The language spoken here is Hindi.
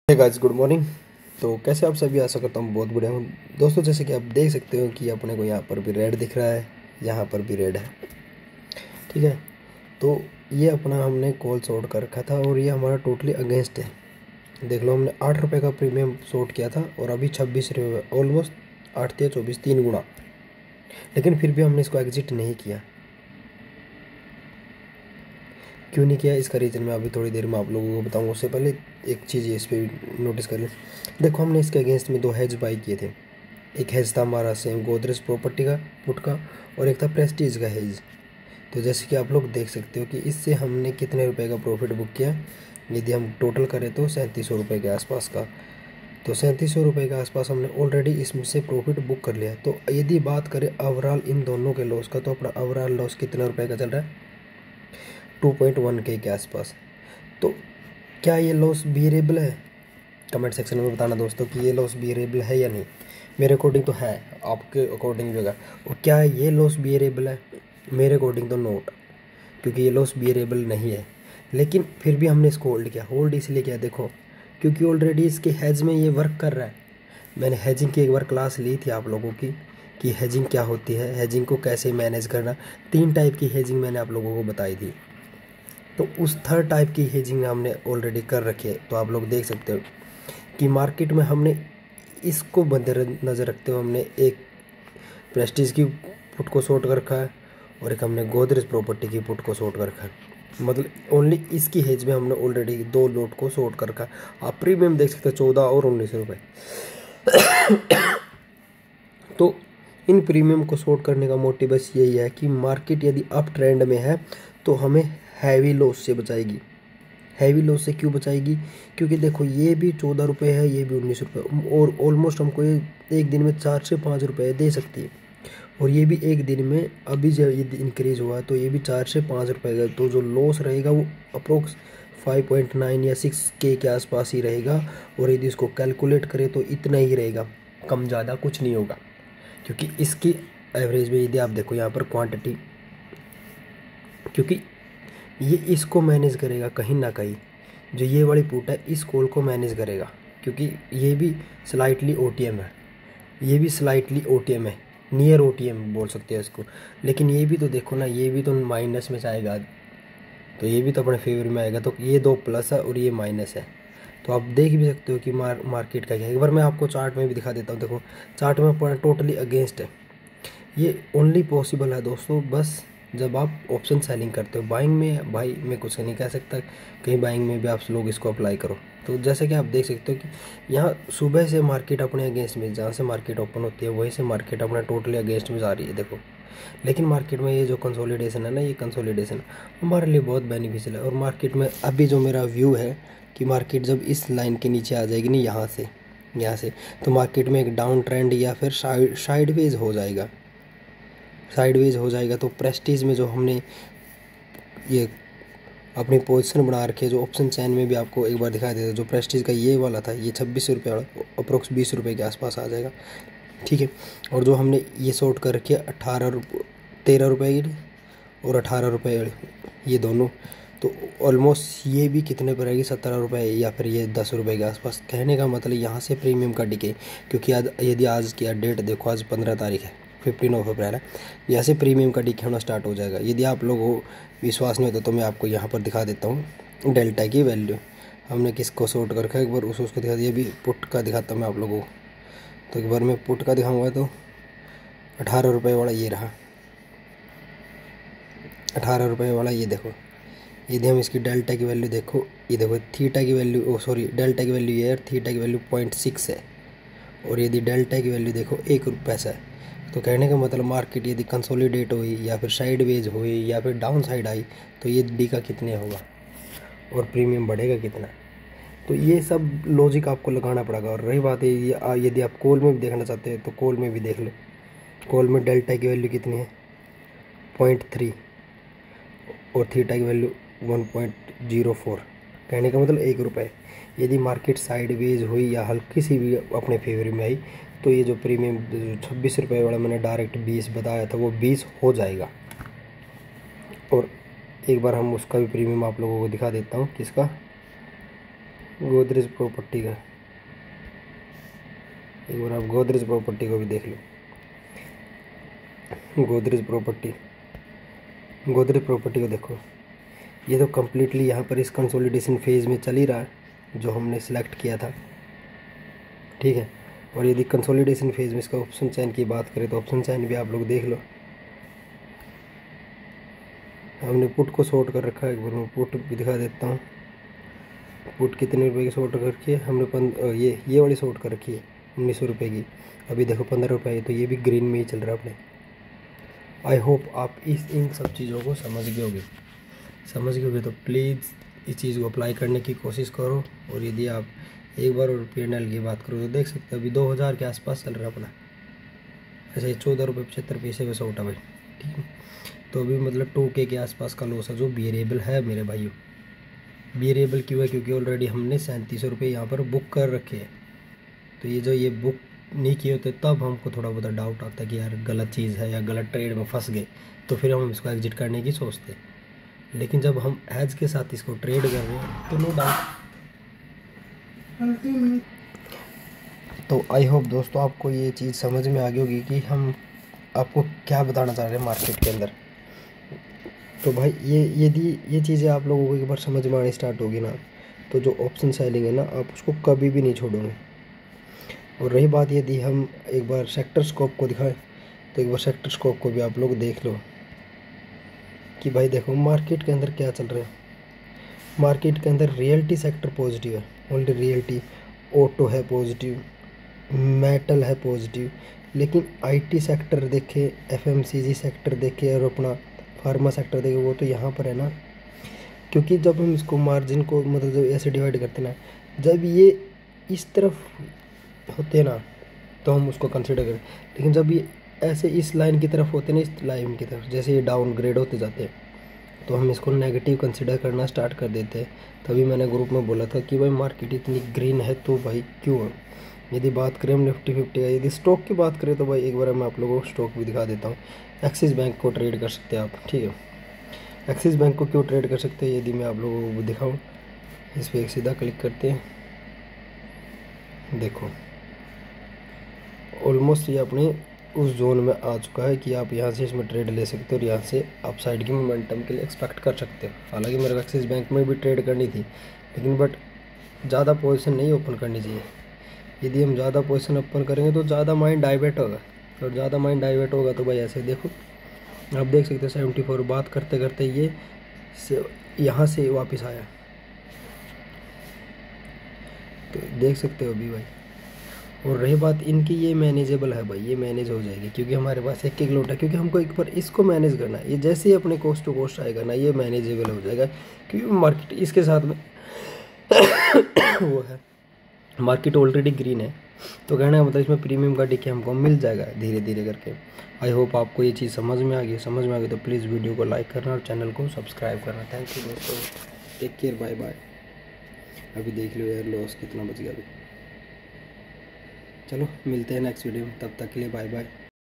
Hey guys, good morning. तो कैसे आप सभी? आशा करता हूँ बहुत बढ़िया हूँ दोस्तों। जैसे कि आप देख सकते हो कि अपने को यहाँ पर भी रेड दिख रहा है, यहाँ पर भी रेड है। ठीक है, तो ये अपना हमने कॉल शॉर्ट कर रखा था और ये हमारा टोटली अगेंस्ट है। देख लो, हमने 8 रुपये का प्रीमियम शॉर्ट किया था और अभी 26 रुपये, ऑलमोस्ट 8 या 24, 3 गुना। लेकिन फिर भी हमने इसको एग्जिट नहीं किया। क्यों नहीं किया, इसका रीज़न मैं अभी थोड़ी देर में आप लोगों को बताऊंगा। उससे पहले एक चीज़ इस पर नोटिस कर लें। देखो, हमने इसके अगेंस्ट में 2 हेज बाई किए थे। एक हेज था हमारा सेम गोदरेज प्रॉपर्टी का पुट का, और एक था प्रेस्टीज का हेज। तो जैसे कि आप लोग देख सकते हो कि इससे हमने कितने रुपए का प्रॉफिट बुक किया। यदि हम टोटल करें तो 3700 रुपये के आसपास का। तो 3700 रुपये के आसपास हमने ऑलरेडी इसमें से प्रॉफिट बुक कर लिया। तो यदि बात करें ओवरऑल इन दोनों के लॉस का, तो अपना ओवरऑल लॉस कितना रुपये का चल रहा है? 2.1K के आसपास। तो क्या ये लॉस बियरेबल है? कमेंट सेक्शन में बताना दोस्तों कि ये लॉस बियरेबल है या नहीं। मेरे अकॉर्डिंग तो है, आपके अकॉर्डिंग भी होगा। और क्या ये लॉस बियरेबल है? मेरे अकॉर्डिंग तो नोट, क्योंकि ये लॉस बियरेबल नहीं है। लेकिन फिर भी हमने इसको होल्ड किया। होल्ड इसलिए किया, देखो, क्योंकि ऑलरेडी इसके हेज में ये वर्क कर रहा है। मैंने हेजिंग की एक बार क्लास ली थी आप लोगों की कि हेजिंग क्या होती है, हेजिंग को कैसे मैनेज करना। 3 टाइप की हेजिंग मैंने आप लोगों को बताई थी। तो उस थर्ड टाइप की हेजिंग हमने ऑलरेडी कर रखी है। तो आप लोग देख सकते हो कि मार्केट में हमने इसको मद्देनज़र रखते हुए हमने एक प्रेस्टीज की पुट को शॉर्ट कर रखा है और एक हमने गोदरेज प्रॉपर्टी की पुट को शॉर्ट कर रखा है। मतलब ओनली इसकी हेज में हमने ऑलरेडी 2 लोट को शॉर्ट कर रखा है। आप प्रीमियम देख सकते हो 14 और 19 रुपये। तो इन प्रीमियम को शॉर्ट करने का मोटिव बस यही है कि मार्केट यदि अप ट्रेंड में है तो हमें हैवी लॉस से बचाएगी। हैवी लॉस से क्यों बचाएगी? क्योंकि देखो, ये भी 14 रुपये है, ये भी 19 रुपये, और ऑलमोस्ट हमको ये एक दिन में 4 से 5 रुपये दे सकती है। और ये भी एक दिन में अभी जब ये इंक्रीज़ हुआ तो ये भी 4 से 5 रुपये का। तो जो लॉस रहेगा वो अप्रोक्स 5.9 या 6K के आसपास ही रहेगा। और यदि इसको कैलकुलेट करें तो इतना ही रहेगा, कम ज़्यादा कुछ नहीं होगा। क्योंकि इसकी एवरेज में यदि आप देखो यहाँ पर क्वांटिटी, क्योंकि ये इसको मैनेज करेगा कहीं ना कहीं। जो ये वाली पुट है इस कॉल को मैनेज करेगा, क्योंकि ये भी स्लाइटली OTM है, ये भी स्लाइटली OTM है, नियर OTM बोल सकते हैं इसको। लेकिन ये भी तो देखो ना, ये भी तो माइनस में जाएगा, तो ये भी तो अपने फेवर में आएगा। तो ये 2 प्लस है और ये माइनस है। तो आप देख भी सकते हो कि मार्केट का क्या है। एक बार मैं आपको चार्ट में भी दिखा देता हूँ। देखो, चार्ट में पूरा टोटली अगेंस्ट है। ये ओनली पॉसिबल है दोस्तों बस जब आप ऑप्शन सेलिंग करते हो। बाइंग में भाई मैं कुछ नहीं कह सकता, कहीं बाइंग में भी आप लोग इसको अप्लाई करो। तो जैसे कि आप देख सकते हो कि यहाँ सुबह से मार्केट अपने अगेंस्ट में, जहाँ से मार्केट ओपन होती है वहीं से मार्केट अपना टोटली अगेंस्ट में जा रही है, देखो। लेकिन मार्केट में ये जो कंसोलिडेशन है ना, ये कंसोलिडेशन हमारे लिए बहुत बेनिफिशियल है। और मार्केट में अभी जो मेरा व्यू है कि मार्केट जब इस लाइन के नीचे आ जाएगी नहीं, यहाँ से तो मार्केट में एक डाउन ट्रेंड या फिर साइडवेज हो जाएगा। साइडवेज हो जाएगा तो प्रेस्टीज में जो हमने ये अपनी पोजीशन बना रखी है, जो ऑप्शन चैन में भी आपको एक बार दिखा देता, जो प्रेस्टीज का ये वाला था, ये 26 रुपये वाला अप्रोक्स 20 रुपये के आसपास आ जाएगा। ठीक है, और जो हमने ये शॉर्ट कर रखी है 13 रुपये की और 18 रुपये, ये दोनों, तो ऑलमोस्ट ये भी कितने पर आएगी? 17 रुपये या फिर ये 10 रुपये के आसपास। कहने का मतलब यहाँ से प्रीमियम का डिके, क्योंकि यदि आज की डेट देखो, आज 15 तारीख है, 15 अप्रैल है, यहाँ से प्रीमियम का डिके होना स्टार्ट हो जाएगा। यदि आप लोगों को विश्वास नहीं होता तो मैं आपको यहाँ पर दिखा देता हूँ डेल्टा की वैल्यू। हमने किसको शॉर्ट कर रखा है, एक बार उसको दिखा दिया। अभी पुट का दिखाता हूँ मैं आप लोगों को। तो एक बार मैं पुट का दिखाऊँगा तो 18 रुपये वाला ये रहा, 18 रुपये वाला ये देखो। यदि हम इसकी डेल्टा की वैल्यू देखो, ये देखो थीटा की वैल्यू, डेल्टा की वैल्यू ये है, थीटा की वैल्यू 0.6 है। और यदि डेल्टा की वैल्यू देखो 1 पैसा है। तो कहने का मतलब मार्केट यदि कंसोलिडेट हुई या फिर साइडवेज हुई या फिर डाउन साइड आई तो ये डी का कितने होगा और प्रीमियम बढ़ेगा कितना। तो ये सब लॉजिक आपको लगाना पड़ेगा। और रही बात है यदि आप कॉल में भी देखना चाहते हैं तो कॉल में भी देख लो। कॉल में डेल्टा की वैल्यू कितनी है? 0.3 और थीटा की वैल्यू 1.04। कहने का मतलब 1 रुपये। यदि मार्केट साइडवेज हुई या हल्की सी भी अपने फेवर में आई तो ये जो प्रीमियम 26 रुपये वाला मैंने डायरेक्ट 20 बताया था वो 20 हो जाएगा। और एक बार हम उसका भी प्रीमियम आप लोगों को दिखा देता हूँ, किसका? गोदरेज प्रॉपर्टी का, एक बार आप गोदरेज प्रॉपर्टी को भी देख लो। गोदरेज प्रॉपर्टी को देखो, ये तो कम्प्लीटली यहाँ पर इस कंसोलिडेशन फेज़ में चल ही रहा है जो हमने सेलेक्ट किया था, ठीक है। और यदि कंसोलिडेशन फेज़ में इसका ऑप्शन चैन की बात करें तो ऑप्शन चैन भी आप लोग देख लो। हमने पुट को शॉर्ट कर रखा है, एक बार मैं पुट भी दिखा देता हूँ। पुट कितने रुपए की शॉर्ट कर रखी है हमने, ये वाली शॉर्ट कर रखी है 1900 रुपये की। अभी देखो 15 रुपये, तो ये भी ग्रीन में ही चल रहा है अपने। आई होप आप इन सब चीज़ों को समझ गए होगे तो प्लीज़ इस चीज़ को अप्लाई करने की कोशिश करो। और यदि आप एक बार और P&L की बात करो तो देख सकते हो अभी 2000 के आसपास चल रहा है अपना। ऐसे 14 रुपये 75 पैसे में शॉर्ट है भाई, ठीक है। तो अभी मतलब 2K के आसपास का लॉस है जो बियरेबल है मेरे भाइयों। बियरेबल क्यों है? क्योंकि ऑलरेडी हमने 3700 रुपये यहाँ पर बुक कर रखे हैं। तो ये जो ये बुक नहीं किए होते तब हमको थोड़ा बहुत डाउट आता है कि यार गलत चीज़ है या गलत ट्रेड में फंस गए, तो फिर हम इसको एग्जिट करने की सोचते हैं। लेकिन जब हम एज के साथ इसको ट्रेड कर रहे हैं तो नो डाउट। तो आई होप दोस्तों आपको ये चीज़ समझ में आ गई होगी कि हम आपको क्या बताना चाह रहे हैं मार्केट के अंदर। तो भाई यदि ये चीज़ें आप लोगों को एक बार समझ में आनी स्टार्ट होगी ना, तो जो ऑप्शन सेलिंग है ना आप उसको कभी भी नहीं छोड़ोगे। और रही बात यदि हम एक बार सेक्टर स्कोप को दिखाएं तो एक बार सेक्टर स्कोप को भी आप लोग देख लो कि भाई देखो मार्केट के अंदर क्या चल रहा है। मार्केट के अंदर रियल्टी सेक्टर पॉजिटिव है, ओनली रियल्टी। ऑटो है पॉजिटिव, मेटल है पॉजिटिव। लेकिन आईटी सेक्टर देखे, एफएमसीजी सेक्टर देखे और अपना फार्मा सेक्टर देखे, वो तो यहाँ पर है ना। क्योंकि जब हम इसको मार्जिन को मतलब जब ऐसे डिवाइड करते हैं ना, जब ये इस तरफ होते हैं ना तो हम उसको कंसिडर करें। लेकिन जब ये ऐसे इस लाइन की तरफ होते हैं ना, इस लाइन की तरफ जैसे ये डाउनग्रेड होते जाते हैं तो हम इसको नेगेटिव कंसिडर करना स्टार्ट कर देते हैं। तभी मैंने ग्रुप में बोला था कि भाई मार्केट इतनी ग्रीन है तो भाई क्यों है। यदि बात करें हम निफ्टी 50 का, यदि स्टॉक की बात करें तो भाई एक बार मैं आप लोगों को स्टॉक भी दिखा देता हूँ। एक्सिस बैंक को ट्रेड कर सकते हैं आप, ठीक है। एक्सिस बैंक को क्यों ट्रेड कर सकते हैं यदि मैं आप लोगों को दिखाऊँ, इस पर एक सीधा क्लिक करते हैं। देखो ऑलमोस्ट ये अपने उस जोन में आ चुका है कि आप यहाँ से इसमें ट्रेड ले सकते हो और यहाँ से आप साइड की मोमेंटम के लिए एक्सपेक्ट कर सकते हो। हालांकि मेरे को एक्सिस बैंक में भी ट्रेड करनी थी, लेकिन बट ज़्यादा पोजीशन नहीं ओपन करनी चाहिए। यदि हम ज़्यादा पोजीशन ओपन करेंगे तो ज़्यादा माइंड डाइवर्ट होगा, और ज़्यादा माइंड डाइवर्ट होगा तो भाई ऐसे देखो आप देख सकते हो 74 बात करते करते ये यहाँ से वापस आया, तो देख सकते हो अभी भाई। और रही बात इनकी, ये मैनेजेबल है भाई, ये मैनेज हो जाएगी क्योंकि हमारे पास एक लॉट है। क्योंकि हमको एक बार इसको मैनेज करना है, ये जैसे ही अपने कोस्ट टू कोस्ट आएगा ना ये मैनेजेबल हो जाएगा। क्योंकि मार्केट इसके साथ में वो है, मार्केट ऑलरेडी ग्रीन है, तो कहना है मतलब इसमें प्रीमियम का डिके हमको मिल जाएगा धीरे धीरे करके। आई होप आपको ये चीज़ समझ में आ गई तो प्लीज़ वीडियो को लाइक करना और चैनल को सब्सक्राइब करना। थैंक यू दोस्तों, टेक केयर, बाय बाय। अभी देख लो यार लॉस कितना बच गया अभी। चलो मिलते हैं नेक्स्ट वीडियो में, तब तक के लिए बाय बाय।